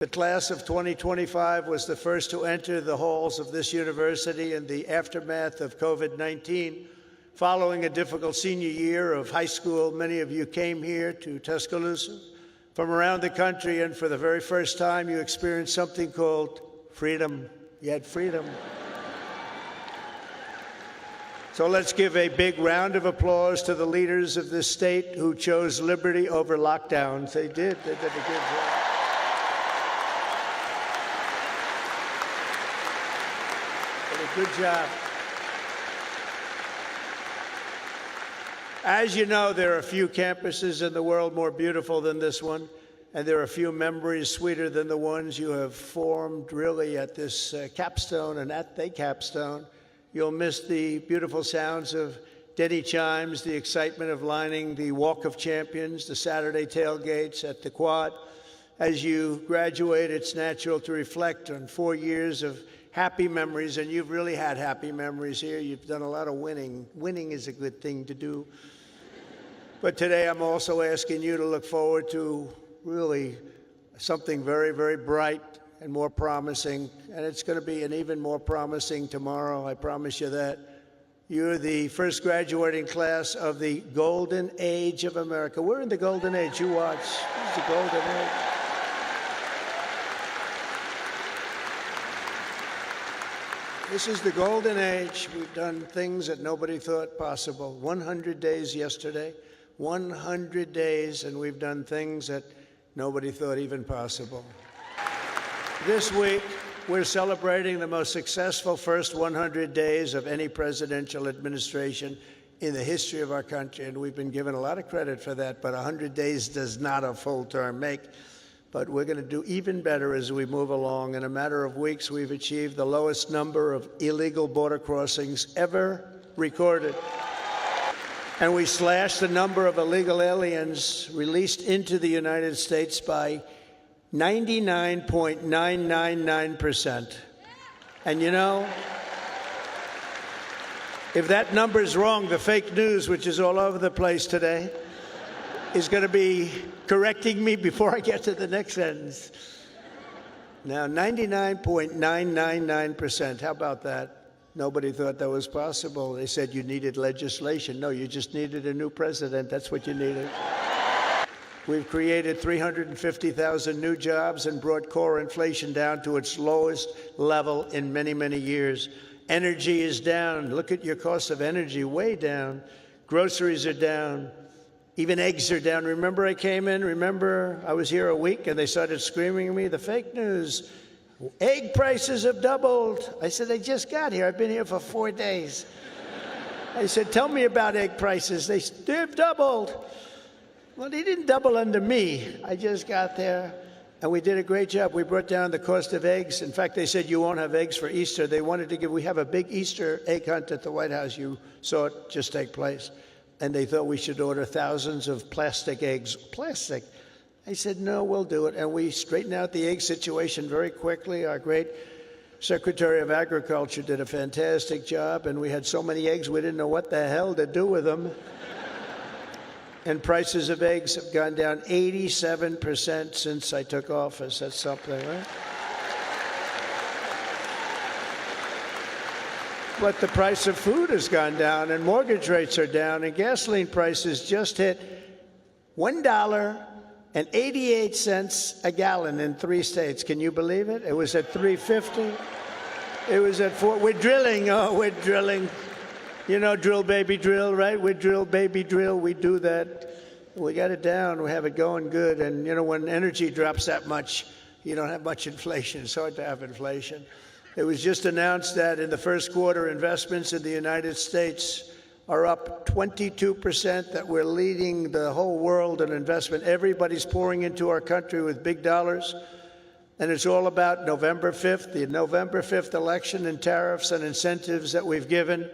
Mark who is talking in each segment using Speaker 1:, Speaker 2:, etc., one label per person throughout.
Speaker 1: The class of 2025 was the first to enter the halls of this university in the aftermath of COVID-19. Following a difficult senior year of high school, many of you came here to Tuscaloosa from around the country, and for the very first time, you experienced something called freedom. You had freedom. So let's give a big round of applause to the leaders of this state who chose liberty over lockdowns. They did a good job. Good job. As you know, there are few campuses in the world more beautiful than this one, and there are few memories sweeter than the ones you have formed really at this capstone and at the capstone. You'll miss the beautiful sounds of Denny chimes, the excitement of lining the Walk of Champions, the Saturday tailgates at the Quad. As you graduate, it's natural to reflect on 4 years of happy memories, and you've really had happy memories here. You've done a lot of winning. Winning is a good thing to do. But today I'm also asking you to look forward to really something very, very bright and more promising, and it's going to be an even more promising tomorrow, I promise you that. You're the first graduating class of the golden age of America. We're in the golden age. You watch. This is the golden age. This is the golden age. We've done things that nobody thought possible. 100 days yesterday, 100 days, and we've done things that nobody thought even possible. This week, we're celebrating the most successful first 100 days of any presidential administration in the history of our country, and we've been given a lot of credit for that, but 100 days does not a full term make. But we're going to do even better as we move along. In a matter of weeks, we've achieved the lowest number of illegal border crossings ever recorded. And we slashed the number of illegal aliens released into the United States by 99.999%. And you know, if that number is wrong, the fake news, which is all over the place today, is going to be correcting me before I get to the next sentence. Now, 99.999%, how about that? Nobody thought that was possible. They said you needed legislation. No, you just needed a new president. That's what you needed. We've created 350,000 new jobs and brought core inflation down to its lowest level in many, many years. Energy is down. Look at your cost of energy, way down. Groceries are down. Even eggs are down. Remember I came in? Remember I was here a week and they started screaming at me, the fake news. Egg prices have doubled. I said, I just got here. I've been here for 4 days. I said, tell me about egg prices. They've doubled. Well, they didn't double under me. I just got there, and we did a great job. We brought down the cost of eggs. In fact, they said you won't have eggs for Easter. They wanted to we have a big Easter egg hunt at the White House. You saw it just take place. And they thought we should order thousands of plastic eggs. Plastic. I said, no, we'll do it. And we straightened out the egg situation very quickly. Our great Secretary of Agriculture did a fantastic job, and we had so many eggs we didn't know what the hell to do with them. And prices of eggs have gone down 87% since I took office. That's something, right? But the price of food has gone down, and mortgage rates are down, and gasoline prices just hit $1.88 a gallon in 3 states. Can you believe it? It was at $3.50. It was at $4. We're drilling. Oh, we're drilling. You know, drill, baby, drill, right? We drill, baby, drill. We do that. We got it down. We have it going good. And, you know, when energy drops that much, you don't have much inflation. It's hard to have inflation. It was just announced that in the first quarter, investments in the United States are up 22%, that we're leading the whole world in investment. Everybody's pouring into our country with big dollars. And it's all about November 5th, the November 5th election, and tariffs and incentives that we've given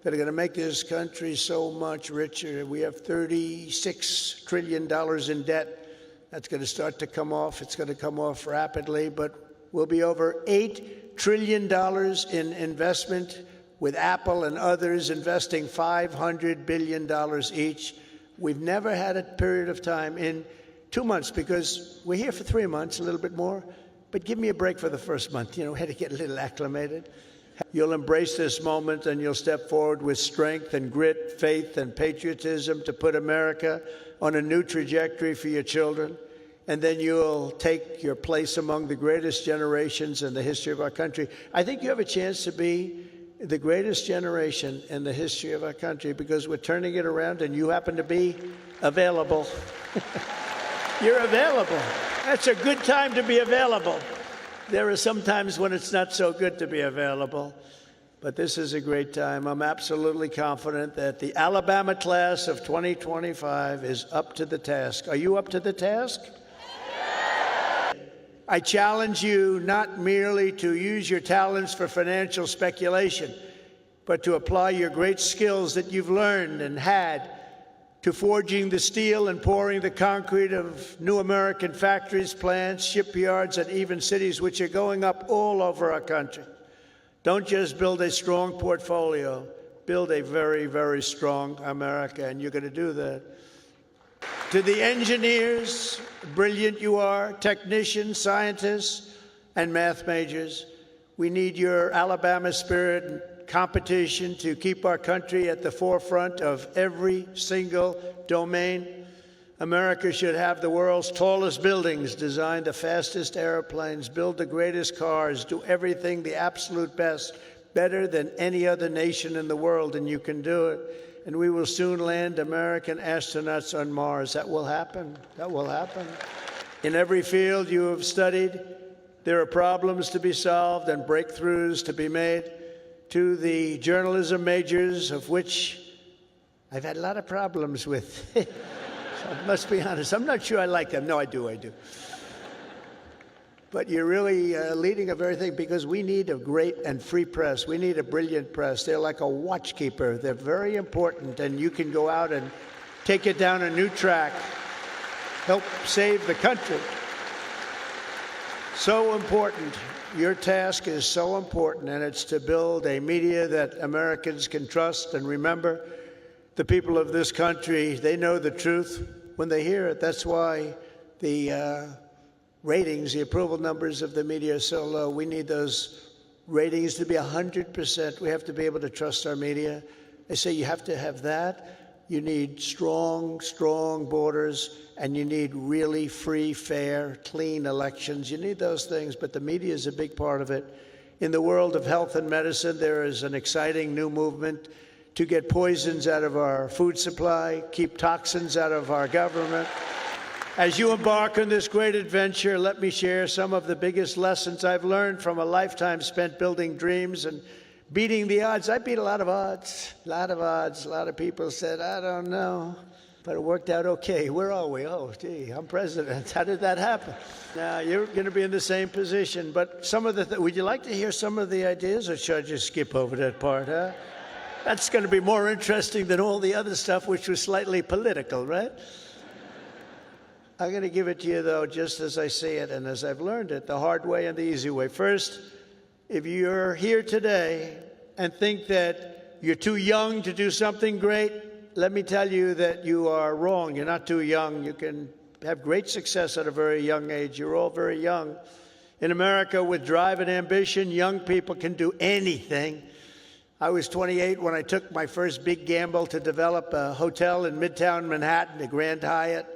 Speaker 1: that are going to make this country so much richer. We have $36 trillion in debt. That's going to start to come off. It's going to come off rapidly, but we'll be over $8 trillion in investment, with Apple and others investing $500 billion each. We've never had a period of time in 2 months, because we're here for 3 months, a little bit more. But give me a break for the first month. You know, had to get a little acclimated. You'll embrace this moment and you'll step forward with strength and grit, faith and patriotism to put America on a new trajectory for your children. And then you'll take your place among the greatest generations in the history of our country. I think you have a chance to be the greatest generation in the history of our country because we're turning it around and you happen to be available. You're available. That's a good time to be available. There are some times when it's not so good to be available, but this is a great time. I'm absolutely confident that the Alabama class of 2025 is up to the task. Are you up to the task? I challenge you not merely to use your talents for financial speculation, but to apply your great skills that you've learned and had to forging the steel and pouring the concrete of new American factories, plants, shipyards, and even cities which are going up all over our country. Don't just build a strong portfolio, build a very, very strong America, and you're going to do that. To the engineers, brilliant you are, technicians, scientists, and math majors, we need your Alabama spirit and competition to keep our country at the forefront of every single domain. America should have the world's tallest buildings, design the fastest airplanes, build the greatest cars, do everything the absolute best, better than any other nation in the world, and you can do it. And we will soon land American astronauts on Mars. That will happen. That will happen. In every field you have studied, there are problems to be solved and breakthroughs to be made. To the journalism majors, of which I've had a lot of problems with. So I must be honest. I'm not sure I like them. No, I do. But you're really leading a very thing because we need a great and free press. We need a brilliant press. They're like a watchkeeper. They're very important, and you can go out and take it down a new track, help save the country. So important. Your task is so important, and it's to build a media that Americans can trust. And remember, the people of this country, they know the truth when they hear it. That's why the ratings, the approval numbers of the media are so low. We need those ratings to be 100%. We have to be able to trust our media. I say you have to have that. You need strong borders, and you need really free, fair, clean elections. You need those things, but the media is a big part of it. In the world of health and medicine, there is an exciting new movement to get poisons out of our food supply, keep toxins out of our government. As you embark on this great adventure, let me share some of the biggest lessons I've learned from a lifetime spent building dreams and beating the odds. I beat a lot of odds. A lot of people said, I don't know. But it worked out okay. Where are we? Oh, gee, I'm president. How did that happen? Now, you're going to be in the same position. But some of the would you like to hear some of the ideas, or should I just skip over that part, huh? That's going to be more interesting than all the other stuff, which was slightly political, right? I'm going to give it to you, though, just as I see it and as I've learned it, the hard way and the easy way. First, if you're here today and think that you're too young to do something great, let me tell you that you are wrong. You're not too young. You can have great success at a very young age. You're all very young. In America, with drive and ambition, young people can do anything. I was 28 when I took my first big gamble to develop a hotel in Midtown Manhattan, the Grand Hyatt,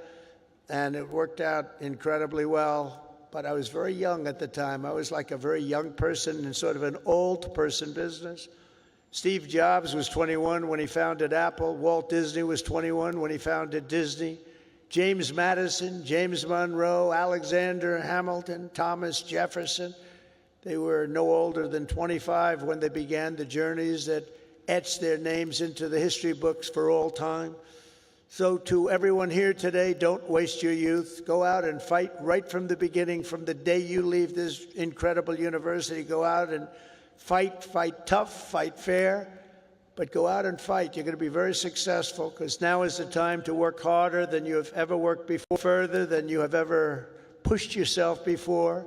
Speaker 1: and it worked out incredibly well. But I was very young at the time. I was like a very young person in sort of an old person business. Steve Jobs was 21 when he founded Apple. Walt Disney was 21 when he founded Disney. James Madison, James Monroe, Alexander Hamilton, Thomas Jefferson. They were no older than 25 when they began the journeys that etched their names into the history books for all time. So to everyone here today, don't waste your youth. Go out and fight right from the beginning, from the day you leave this incredible university. Go out and fight tough, fight fair, but go out and fight. You're going to be very successful because now is the time to work harder than you have ever worked before, further than you have ever pushed yourself before.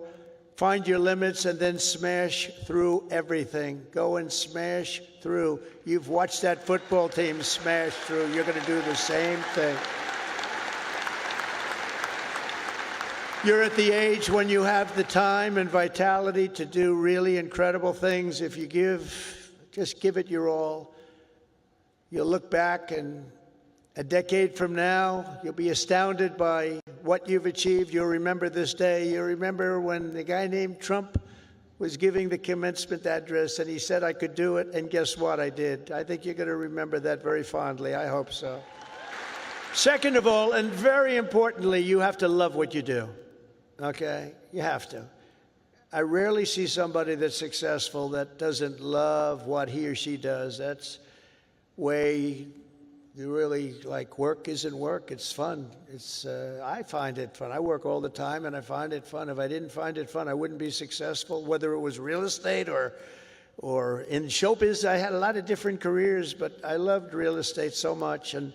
Speaker 1: Find your limits and then smash through everything. Go and smash through. You've watched that football team smash through. You're going to do the same thing. You're at the age when you have the time and vitality to do really incredible things. If you just give it your all. You'll look back and a decade from now, you'll be astounded by what you've achieved. You'll remember this day. You'll remember when the guy named Trump was giving the commencement address and he said I could do it, and guess what? I did. I think you're going to remember that very fondly. I hope so. Second of all, and very importantly, you have to love what you do, okay? You have to. I rarely see somebody that's successful that doesn't love what he or she does. That's way you really like work isn't work. It's fun. I find it fun. I work all the time and I find it fun. If I didn't find it fun, I wouldn't be successful, whether it was real estate or in showbiz. I had a lot of different careers, but I loved real estate so much, and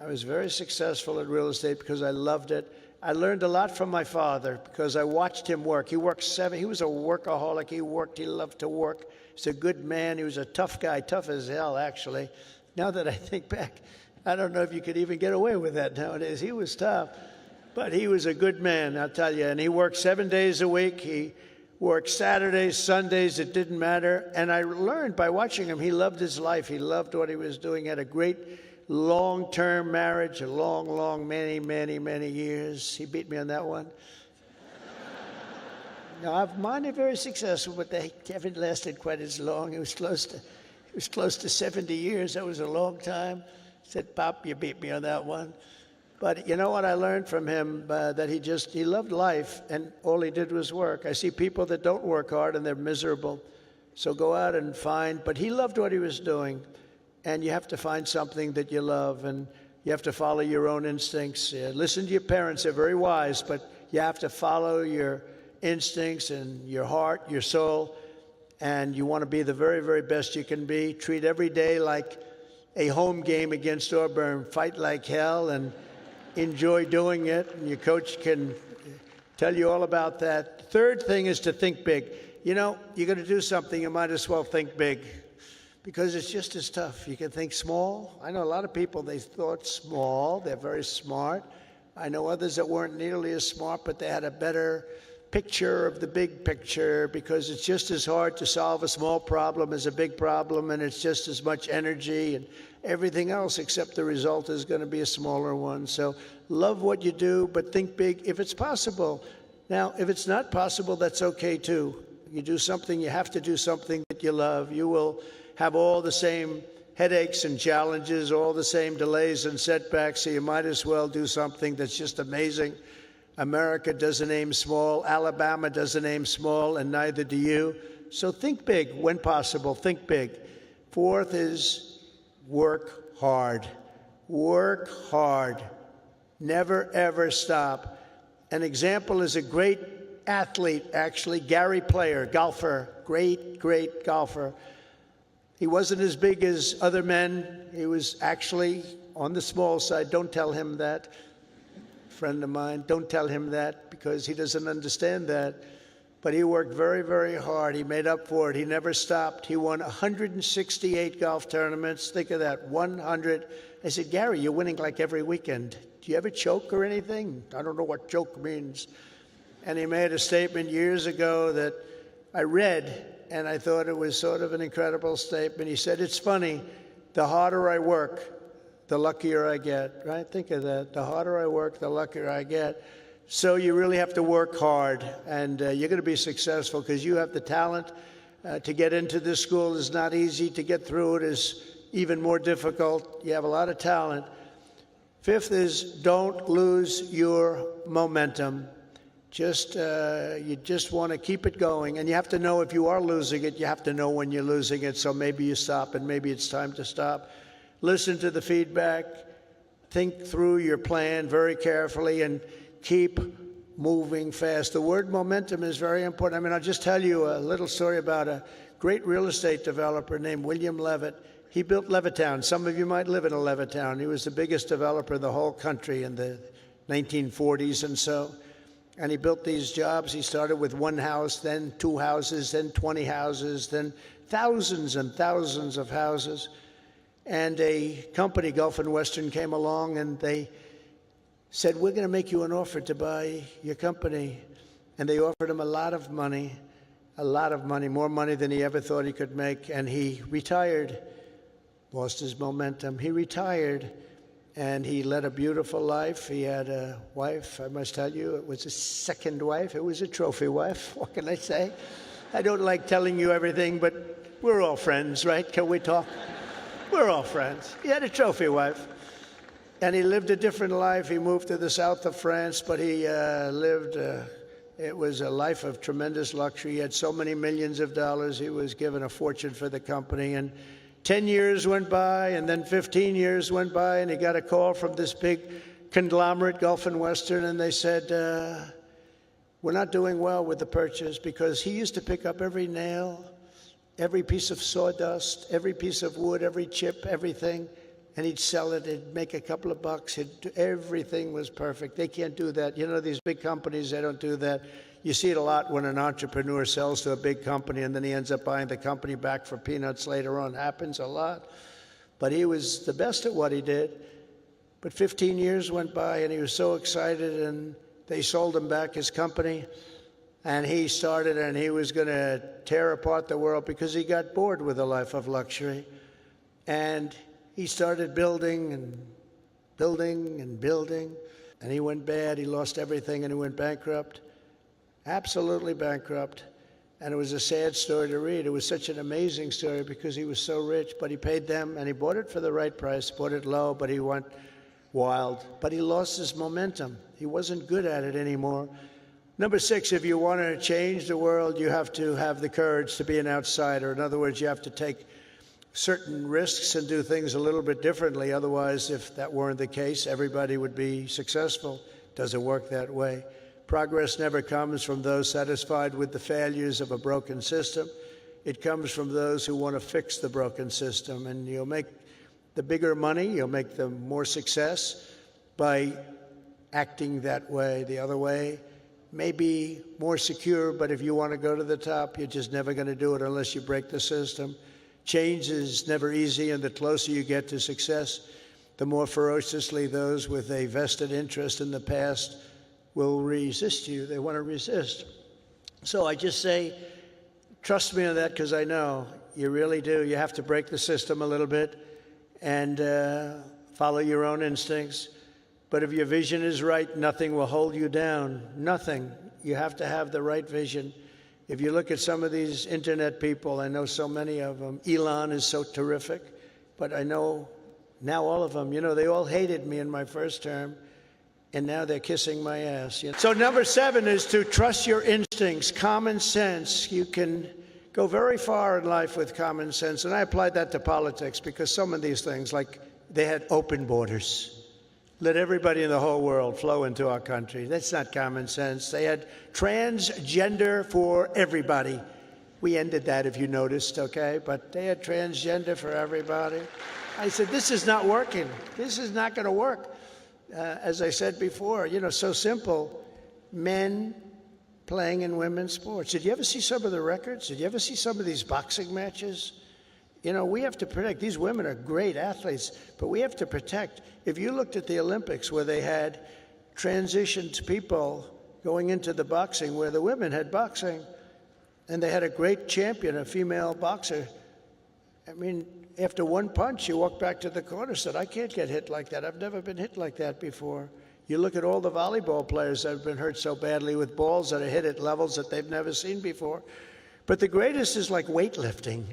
Speaker 1: I was very successful at real estate because I loved it. I learned a lot from my father because I watched him work. He worked he was a workaholic. He loved to work. He's a good man. He was a tough guy, tough as hell, actually. Now that I think back, I don't know if you could even get away with that nowadays. He was tough, but he was a good man, I'll tell you. And he worked 7 days a week. He worked Saturdays, Sundays, it didn't matter. And I learned by watching him, he loved his life. He loved what he was doing. He had a great long-term marriage, a long, many, many years. He beat me on that one. Now, mine are very successful, but they haven't lasted quite as long. It was close to 70 years. That was a long time. I said, Pop, you beat me on that one. But you know what I learned from him? That he loved life, and all he did was work. I see people that don't work hard, and they're miserable. So go out and find. But he loved what he was doing. And you have to find something that you love, and you have to follow your own instincts. Listen to your parents. They're very wise, but you have to follow your instincts and your heart, your soul, and you want to be the very, very best you can be. Treat every day like a home game against Auburn. Fight like hell and enjoy doing it, and your coach can tell you all about that. Third thing is to think big. You know, you're going to do something, you might as well think big, because it's just as tough. You can think small. I know a lot of people, they thought small. They're very smart. I know others that weren't nearly as smart, but they had a better picture of the big picture, because it's just as hard to solve a small problem as a big problem, and it's just as much energy and everything else, except the result is going to be a smaller one. So love what you do, but think big if it's possible. Now, if it's not possible, that's okay too. You do something, you have to do something that you love. You will have all the same headaches and challenges, all the same delays and setbacks, so you might as well do something that's just amazing. America doesn't aim small, Alabama doesn't aim small, and neither do you. So think big when possible, think big. Fourth is work hard. Work hard. Never, ever stop. An example is a great athlete, actually, Gary Player, golfer, great golfer. He wasn't as big as other men. He was actually on the small side. Don't tell him that, friend of mine. Don't tell him that, because he doesn't understand that. But he worked very, very hard. He made up for it. He never stopped. He won 168 golf tournaments. Think of that, 100. I said, Gary, you're winning like every weekend. Do you ever choke or anything? I don't know what choke means. And he made a statement years ago that I read, and I thought it was sort of an incredible statement. He said, it's funny, the harder I work, the luckier I get, right? Think of that. The harder I work, the luckier I get. So you really have to work hard, and you're going to be successful because you have the talent. To get into this school is not easy. To get through it is even more difficult. You have a lot of talent. Fifth is don't lose your momentum. You just want to keep it going, and you have to know if you are losing it. You have to know when you're losing it, so maybe you stop, and maybe it's time to stop. Listen to the feedback, think through your plan very carefully, and keep moving fast. The word momentum is very important. I mean, I'll just tell you a little story about a great real estate developer named William Levitt. He built Levittown. Some of you might live in a Levittown. He was the biggest developer in the whole country in the 1940s and so. And he built these jobs. He started with one house, then 2 houses, then 20 houses, then thousands and thousands of houses. And a company, Gulf and Western, came along, and they said, we're going to make you an offer to buy your company. And they offered him a lot of money, more money than he ever thought he could make. And he retired, lost his momentum. He retired, and he led a beautiful life. He had a wife, I must tell you, it was a second wife. It was a trophy wife, what can I say? I don't like telling you everything, but we're all friends, right? Can we talk? We're all friends. He had a trophy wife. And he lived a different life. He moved to the south of France, but he lived, it was a life of tremendous luxury. He had so many millions of dollars. He was given a fortune for the company. And 10 years went by, and then 15 years went by, and he got a call from this big conglomerate, Gulf and Western, and they said, we're not doing well with the purchase, because he used to pick up every nail, every piece of sawdust, every piece of wood, every chip, everything, and he'd sell it. He'd make a couple of bucks. Everything was perfect. They can't do that. You know, these big companies, they don't do that. You see it a lot when an entrepreneur sells to a big company and then he ends up buying the company back for peanuts later on. Happens a lot. But he was the best at what he did. But 15 years went by, and he was so excited, and they sold him back his company. And he started, and he was going to tear apart the world because he got bored with a life of luxury. And he started building and building and building. And he went bad. He lost everything, and he went bankrupt. Absolutely bankrupt. And it was a sad story to read. It was such an amazing story because he was so rich, but he paid them, and he bought it for the right price, bought it low, but he went wild. But he lost his momentum. He wasn't good at it anymore. Number 6, if you want to change the world, you have to have the courage to be an outsider. In other words, you have to take certain risks and do things a little bit differently. Otherwise, if that weren't the case, everybody would be successful. It doesn't work that way. Progress never comes from those satisfied with the failures of a broken system. It comes from those who want to fix the broken system. And you'll make the bigger money, you'll make the more success by acting that way. The other way may be more secure, but if you want to go to the top, you're just never going to do it unless you break the system. Change is never easy, and the closer you get to success, the more ferociously those with a vested interest in the past will resist you. They want to resist. So I just say, trust me on that, because I know you really do. You have to break the system a little bit and follow your own instincts. But if your vision is right, nothing will hold you down. Nothing. You have to have the right vision. If you look at some of these internet people, I know so many of them. Elon is so terrific, but I know now all of them, you know, they all hated me in my first term, and now they're kissing my ass. You know? So number 7 is to trust your instincts, common sense. You can go very far in life with common sense, and I applied that to politics because some of these things, like they had open borders. Let everybody in the whole world flow into our country. That's not common sense. They had transgender for everybody. We ended that, if you noticed, okay? But they had transgender for everybody. I said, this is not working. This is not going to work. As I said before, you know, so simple. Men playing in women's sports. Did you ever see some of the records? Did you ever see some of these boxing matches? You know, we have to protect. These women are great athletes, but we have to protect. If you looked at the Olympics where they had transitioned people going into the boxing, where the women had boxing, and they had a great champion, a female boxer. I mean, after one punch, you walk back to the corner, said, I can't get hit like that. I've never been hit like that before. You look at all the volleyball players that have been hurt so badly with balls that are hit at levels that they've never seen before. But the greatest is like weightlifting.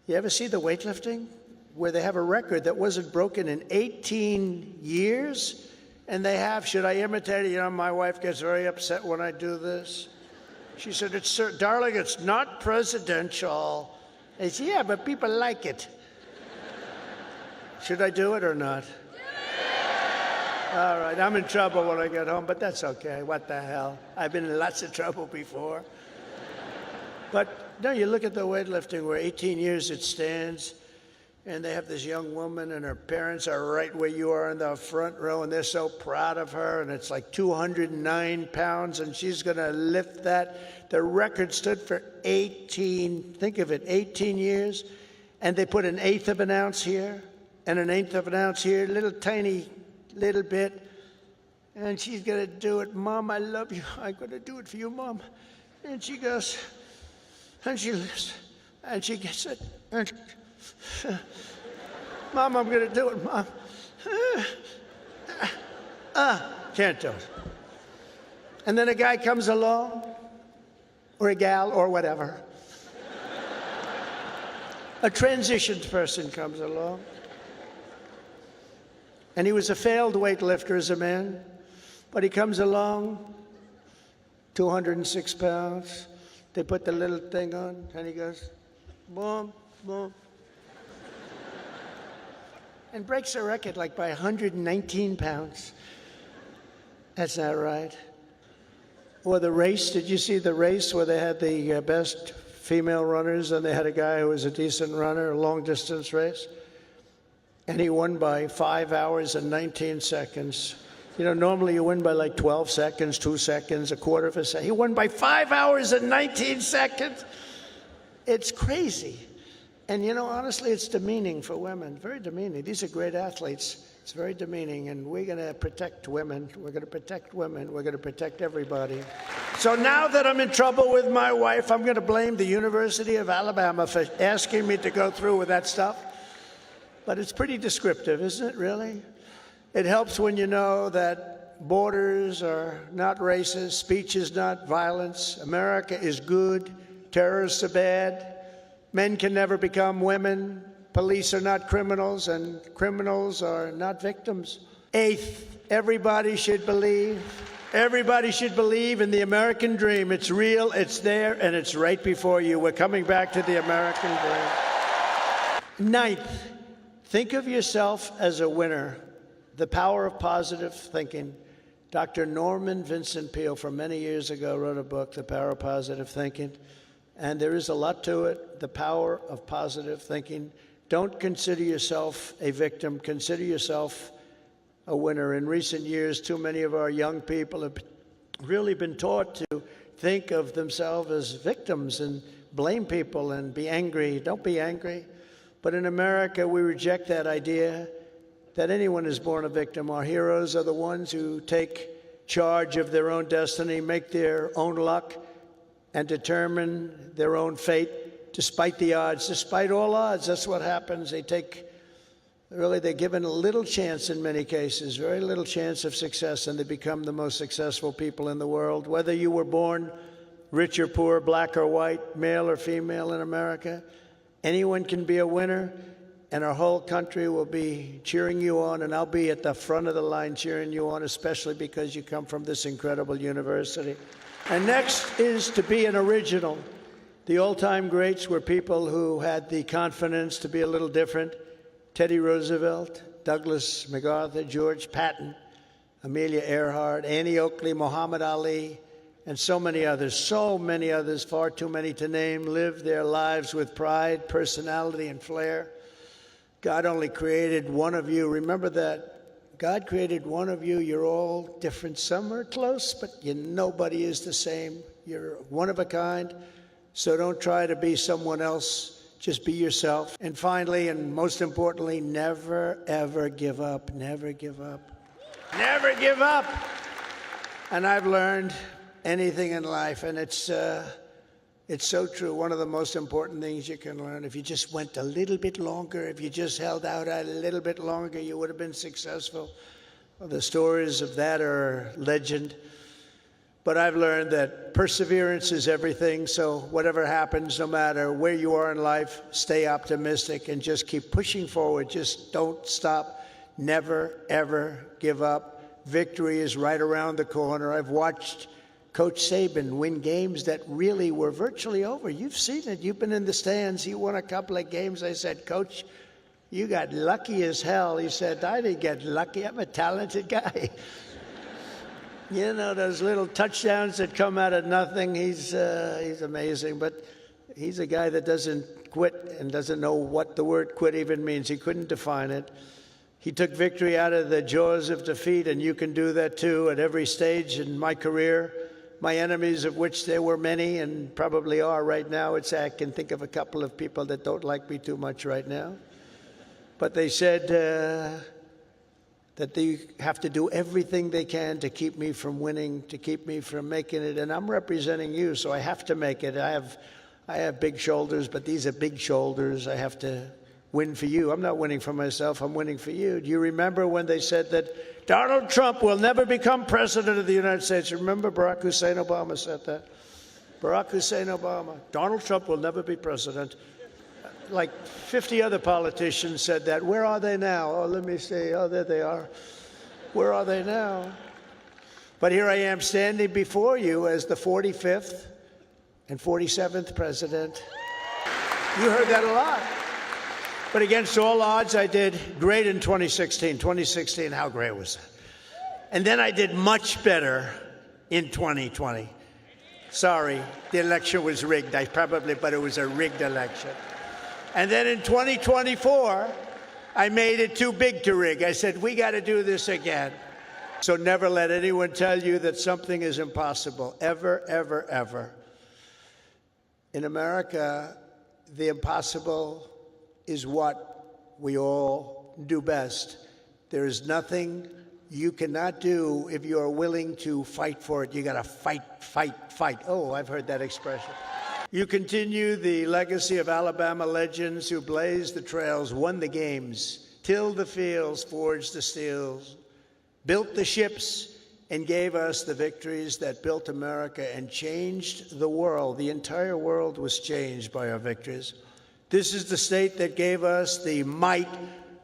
Speaker 1: You ever see the weightlifting? Where they have a record that wasn't broken in 18 years? And they have, should I imitate it? You know, my wife gets very upset when I do this. She said, darling, it's not presidential. I said, yeah, but people like it. Should I do it or not? All right, I'm in trouble when I get home, but that's okay. What the hell? I've been in lots of trouble before. But no, you look at the weightlifting where 18 years it stands, and they have this young woman, and her parents are right where you are in the front row, and they're so proud of her, and it's like 209 pounds, and she's going to lift that. The record stood for 18, think of it, 18 years, and they put 1/8 of an ounce here and 1/8 of an ounce here, little tiny little bit, And she's going to do it. Mom, I love you. I'm going to do it for you, Mom. And she goes, and she lives, and she gets it. And, Mom, I'm going to do it, Mom. Can't do it. And then a guy comes along, or a gal, or whatever. A transitioned person comes along. And he was a failed weightlifter as a man, but he comes along, 206 pounds. They put the little thing on, and he goes, boom, boom. And breaks the record like by 119 pounds. That's not right. Or the race, did you see the race where they had the best female runners and they had a guy who was a decent runner, a long distance race? And he won by 5 hours and 19 seconds. You know, normally you win by like 12 seconds, 2 seconds, a quarter of a second. He won by 5 hours and 19 seconds. It's crazy. And, you know, honestly, it's demeaning for women, very demeaning. These are great athletes. It's very demeaning, and we're going to protect women. We're going to protect women. We're going to protect everybody. So now that I'm in trouble with my wife, I'm going to blame the University of Alabama for asking me to go through with that stuff. But it's pretty descriptive, isn't it, really? It helps when you know that borders are not racist, speech is not violence, America is good, terrorists are bad, men can never become women, police are not criminals, and criminals are not victims. Eighth, everybody should believe in the American dream. It's real, it's there, and it's right before you. We're coming back to the American dream. Ninth, think of yourself as a winner. The power of positive thinking. Dr. Norman Vincent Peale, from many years ago, wrote a book, The Power of Positive Thinking. And there is a lot to it, the power of positive thinking. Don't consider yourself a victim. Consider yourself a winner. In recent years, too many of our young people have really been taught to think of themselves as victims and blame people and be angry. Don't be angry. But in America, we reject that idea that anyone is born a victim. Our heroes are the ones who take charge of their own destiny, make their own luck, and determine their own fate despite the odds, despite all odds. That's what happens. They're given a little chance in many cases, very little chance of success, and they become the most successful people in the world. Whether you were born rich or poor, black or white, male or female in America, anyone can be a winner. And our whole country will be cheering you on, and I'll be at the front of the line cheering you on, especially because you come from this incredible university. And next is to be an original. The all-time greats were people who had the confidence to be a little different. Teddy Roosevelt, Douglas MacArthur, George Patton, Amelia Earhart, Annie Oakley, Muhammad Ali, and so many others, far too many to name, lived their lives with pride, personality, and flair. God only created one of you. Remember that. God created one of you. You're all different. Some are close, but nobody is the same. You're one of a kind. So don't try to be someone else. Just be yourself. And finally, and most importantly, never, ever give up. Never give up. Never give up. And I've learned anything in life, and it's so true. One of the most important things you can learn, if you just went a little bit longer, if you just held out a little bit longer, you would have been successful. Well, the stories of that are legend. But I've learned that perseverance is everything. So whatever happens, no matter where you are in life, stay optimistic and just keep pushing forward. Just don't stop. Never, ever give up. Victory is right around the corner. I've watched Coach Saban win games that really were virtually over. You've seen it. You've been in the stands. He won a couple of games. I said, Coach, you got lucky as hell. He said, I didn't get lucky. I'm a talented guy. You know, those little touchdowns that come out of nothing. He's amazing. But he's a guy that doesn't quit and doesn't know what the word quit even means. He couldn't define it. He took victory out of the jaws of defeat, and you can do that too at every stage in my career. My enemies, of which there were many and probably are right now, I can think of a couple of people that don't like me too much right now. But they said, that they have to do everything they can to keep me from winning, to keep me from making it. And I'm representing you, so I have to make it. I have big shoulders, but these are big shoulders. I have to win for you. I'm not winning for myself. I'm winning for you. Do you remember when they said that Donald Trump will never become president of the United States? Remember Barack Hussein Obama said that? Barack Hussein Obama. Donald Trump will never be president. Like 50 other politicians said that. Where are they now? Oh, let me see. Oh, there they are. Where are they now? But here I am standing before you as the 45th and 47th president. You heard that a lot. But against all odds, I did great in 2016. 2016, how great was that? And then I did much better in 2020. Sorry, the election was rigged. But it was a rigged election. And then in 2024, I made it too big to rig. I said, we got to do this again. So never let anyone tell you that something is impossible. Ever, ever, ever. In America, the impossible is what we all do best. There is nothing you cannot do if you are willing to fight for it. You got to fight, fight, fight. Oh, I've heard that expression. You continue the legacy of Alabama legends who blazed the trails, won the games, tilled the fields, forged the steels, built the ships, and gave us the victories that built America and changed the world. The entire world was changed by our victories. This is the state that gave us the might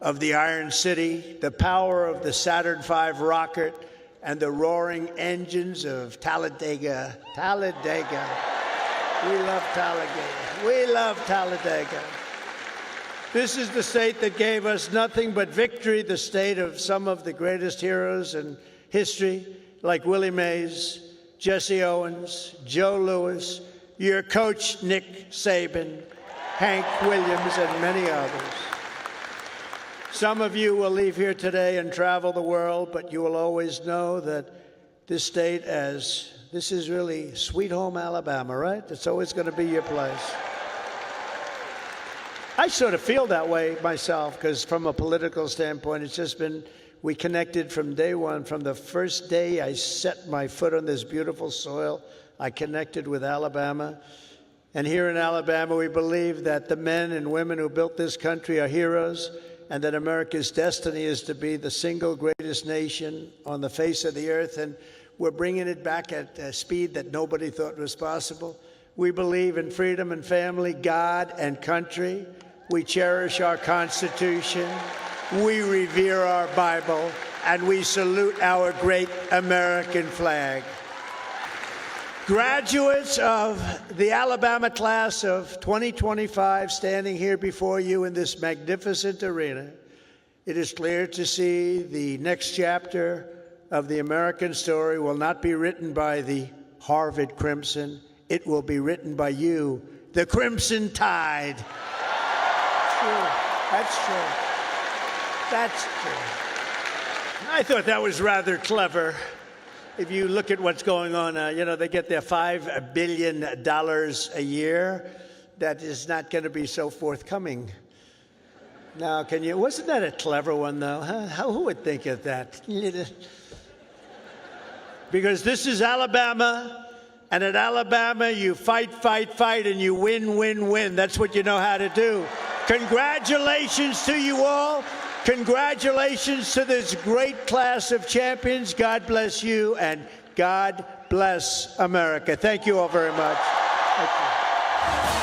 Speaker 1: of the Iron City, the power of the Saturn V rocket, and the roaring engines of Talladega. Talladega. We love Talladega. We love Talladega. This is the state that gave us nothing but victory, the state of some of the greatest heroes in history, like Willie Mays, Jesse Owens, Joe Louis, your coach, Nick Saban, Hank Williams, and many others. Some of you will leave here today and travel the world, but you will always know that this state this is really sweet home Alabama, right? It's always going to be your place. I sort of feel that way myself because from a political standpoint, it's just been, we connected from day one. From the first day I set my foot on this beautiful soil, I connected with Alabama. And here in Alabama, we believe that the men and women who built this country are heroes and that America's destiny is to be the single greatest nation on the face of the earth. And we're bringing it back at a speed that nobody thought was possible. We believe in freedom and family, God and country. We cherish our Constitution. We revere our Bible. And we salute our great American flag. Graduates of the Alabama class of 2025 standing here before you in this magnificent arena, it is clear to see the next chapter of the American story will not be written by the Harvard Crimson. It will be written by you, the Crimson Tide. True. That's true. That's true. I thought that was rather clever. If you look at what's going on, they get their $5 billion a year. That is not going to be so forthcoming. Now, wasn't that a clever one, though? Huh? Who would think of that? Because this is Alabama, and at Alabama, you fight, fight, fight, and you win, win, win. That's what you know how to do. Congratulations to you all. Congratulations to this great class of champions. God bless you, and God bless America. Thank you all very much. Thank you.